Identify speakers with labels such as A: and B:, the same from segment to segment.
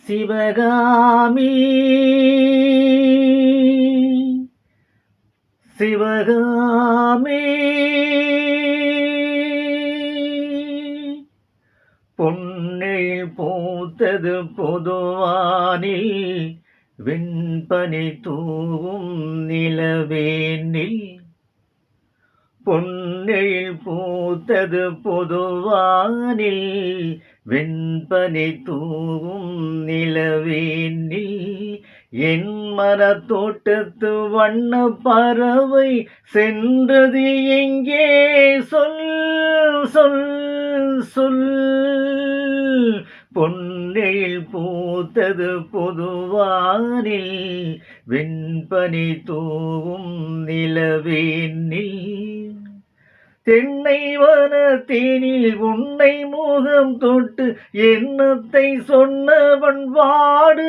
A: சிவகாமி சிவகாமி பொன்னில் பூத்தது பொதுவானில் வெண்பனி தூவும் நிலவேனில் பொன்னில் பூத்தது பொதுவானில் வெண்பனி தூவும் நிலவேனில் என் மனத்தோட்டத்து வண்ண பறவை சென்றது எங்கே சொல் சொல் சொல் பொன்னில் பூத்தது பொதுவானில் வெண்பனி தூவும் நிலவேனில் தென்னை வனத்தேனில் உன்னை முகம் தொட்டு எண்ணத்தை சொன்னவன் வாடுகிறேன்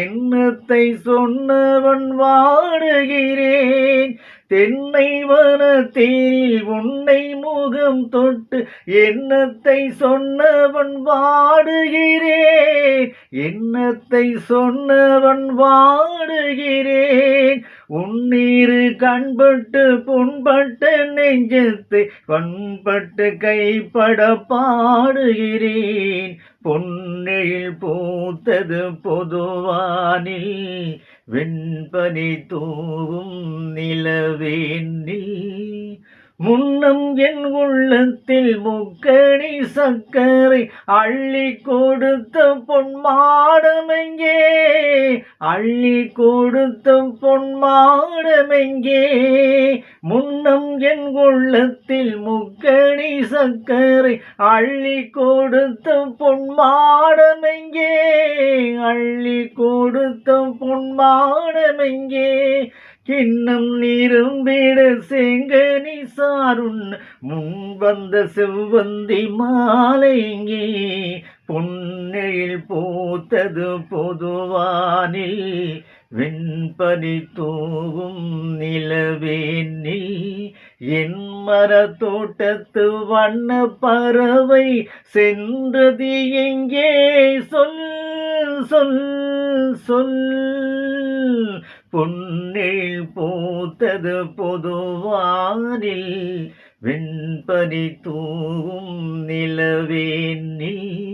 A: எண்ணத்தை சொன்னவன் வாடுகிறேன் தென்னை வனத்தேனில் உன்னை முகம் தொட்டு எண்ணத்தை சொன்னவன் வாடுகிறேன் எண்ணத்தை சொன்னவன் வாடுகிறேன் உன்னீரு கண்பட்டு புண்பட்ட நெஞ்சத்தை பண்பட்டு கைப்பட பாடுகிறேன் பொன்னில் பூத்தது பொதுவானில் வெண்பனி தூவும் நிலவேனில் முன்னம் என் உள்ளத்தில் முக்கணி சக்கரை அள்ளி கொடுத்த பொன்மாடமெங்கே அள்ளி கொடுத்த பொன்மாடமெங்கே முன்னம் என் உள்ளத்தில் முக்கணி சக்கரை அள்ளி கொடுத்த பொன்மாடமெங்கே அள்ளி கொடுத்த பொன்மாடமெங்கே கிண்ணம் நிரும்பிட செங்கனி சாருண் முன் வந்த செவ்வந்தி மாலைங்கே பொன்னில் பூத்தது பொதுவானில் வெண்பனி தூவும் நிலவேனில் என் மரத்தோட்டத்து வண்ண பறவை சென்றது எங்கே சொல் சொல் சொல் பொன்னில் பூத்தது பொதுவானில் வெண்பனி தூவும் நிலவேனில்